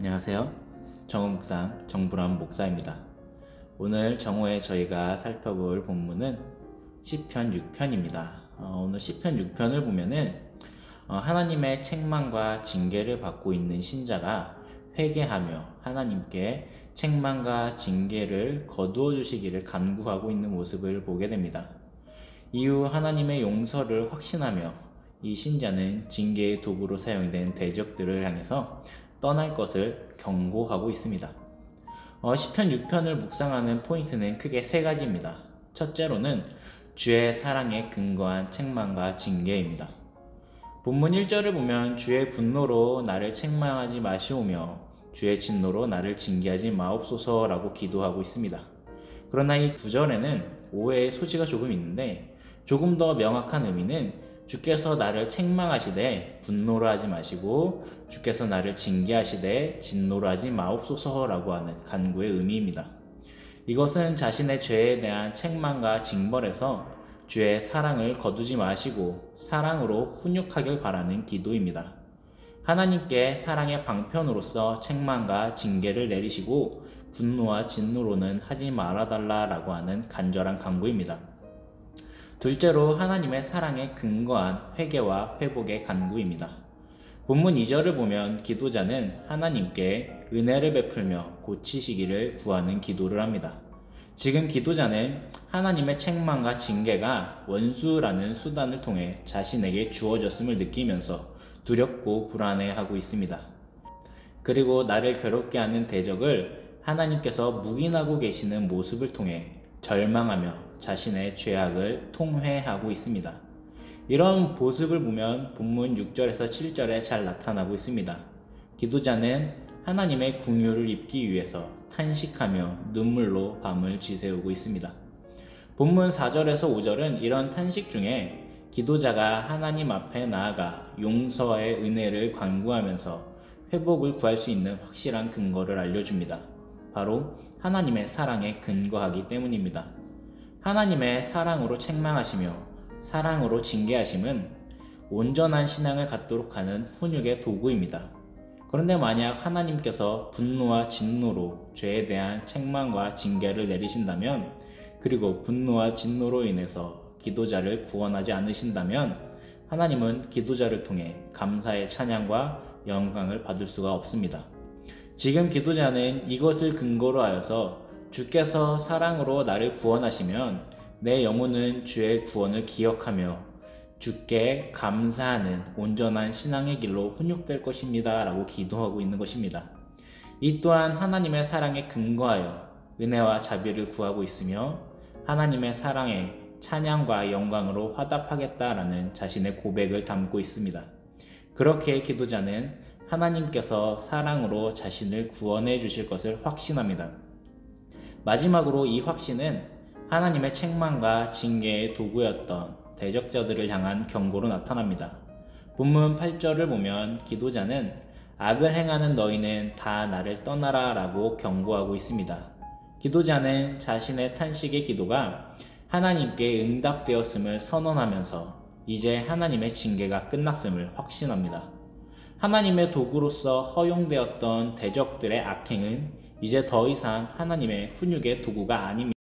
안녕하세요. 정우묵상 정불안 목사입니다. 오늘 정오에 저희가 살펴볼 본문은 시편 6편입니다. 오늘 시편 6편을 보면은 하나님의 책망과 징계를 받고 있는 신자가 회개하며 하나님께 책망과 징계를 거두어 주시기를 간구하고 있는 모습을 보게 됩니다. 이후 하나님의 용서를 확신하며 이 신자는 징계의 도구로 사용된 대적들을 향해서 떠날 것을 경고하고 있습니다. 시편 6편을 묵상하는 포인트는 크게 세 가지입니다. 첫째로는 주의 사랑에 근거한 책망과 징계입니다. 본문 1절을 보면 주의 분노로 나를 책망하지 마시오며 주의 진노로 나를 징계하지 마옵소서라고 기도하고 있습니다. 그러나 이 9절에는 오해의 소지가 조금 있는데 조금 더 명확한 의미는 주께서 나를 책망하시되 분노로 하지 마시고 주께서 나를 징계하시되 진노로 하지 마옵소서라고 하는 간구의 의미입니다. 이것은 자신의 죄에 대한 책망과 징벌에서 주의 사랑을 거두지 마시고 사랑으로 훈육하길 바라는 기도입니다. 하나님께 사랑의 방편으로서 책망과 징계를 내리시고 분노와 진노로는 하지 말아달라라고 하는 간절한 간구입니다. 둘째로 하나님의 사랑에 근거한 회개와 회복의 간구입니다. 본문 2절을 보면 기도자는 하나님께 은혜를 베풀며 고치시기를 구하는 기도를 합니다. 지금 기도자는 하나님의 책망과 징계가 원수라는 수단을 통해 자신에게 주어졌음을 느끼면서 두렵고 불안해하고 있습니다. 그리고 나를 괴롭게 하는 대적을 하나님께서 묵인하고 계시는 모습을 통해 절망하며 자신의 죄악을 통회하고 있습니다. 이런 모습을 보면 본문 6절에서 7절에 잘 나타나고 있습니다. 기도자는 하나님의 긍휼을 입기 위해서 탄식하며 눈물로 밤을 지새우고 있습니다. 본문 4절에서 5절은 이런 탄식 중에 기도자가 하나님 앞에 나아가 용서의 은혜를 간구하면서 회복을 구할 수 있는 확실한 근거를 알려줍니다. 바로 하나님의 사랑에 근거하기 때문입니다. 하나님의 사랑으로 책망하시며 사랑으로 징계하심은 온전한 신앙을 갖도록 하는 훈육의 도구입니다. 그런데 만약 하나님께서 분노와 진노로 죄에 대한 책망과 징계를 내리신다면, 그리고 분노와 진노로 인해서 기도자를 구원하지 않으신다면 하나님은 기도자를 통해 감사의 찬양과 영광을 받을 수가 없습니다. 지금 기도자는 이것을 근거로 하여서 주께서 사랑으로 나를 구원하시면 내 영혼은 주의 구원을 기억하며 주께 감사하는 온전한 신앙의 길로 훈육될 것입니다 라고 기도하고 있는 것입니다. 이 또한 하나님의 사랑에 근거하여 은혜와 자비를 구하고 있으며 하나님의 사랑에 찬양과 영광으로 화답하겠다라는 자신의 고백을 담고 있습니다. 그렇게 기도자는 하나님께서 사랑으로 자신을 구원해 주실 것을 확신합니다. 마지막으로 이 확신은 하나님의 책망과 징계의 도구였던 대적자들을 향한 경고로 나타납니다. 본문 8절을 보면 기도자는 악을 행하는 너희는 다 나를 떠나라 라고 경고하고 있습니다. 기도자는 자신의 탄식의 기도가 하나님께 응답되었음을 선언하면서 이제 하나님의 징계가 끝났음을 확신합니다. 하나님의 도구로서 허용되었던 대적들의 악행은 이제 더 이상 하나님의 훈육의 도구가 아닙니다.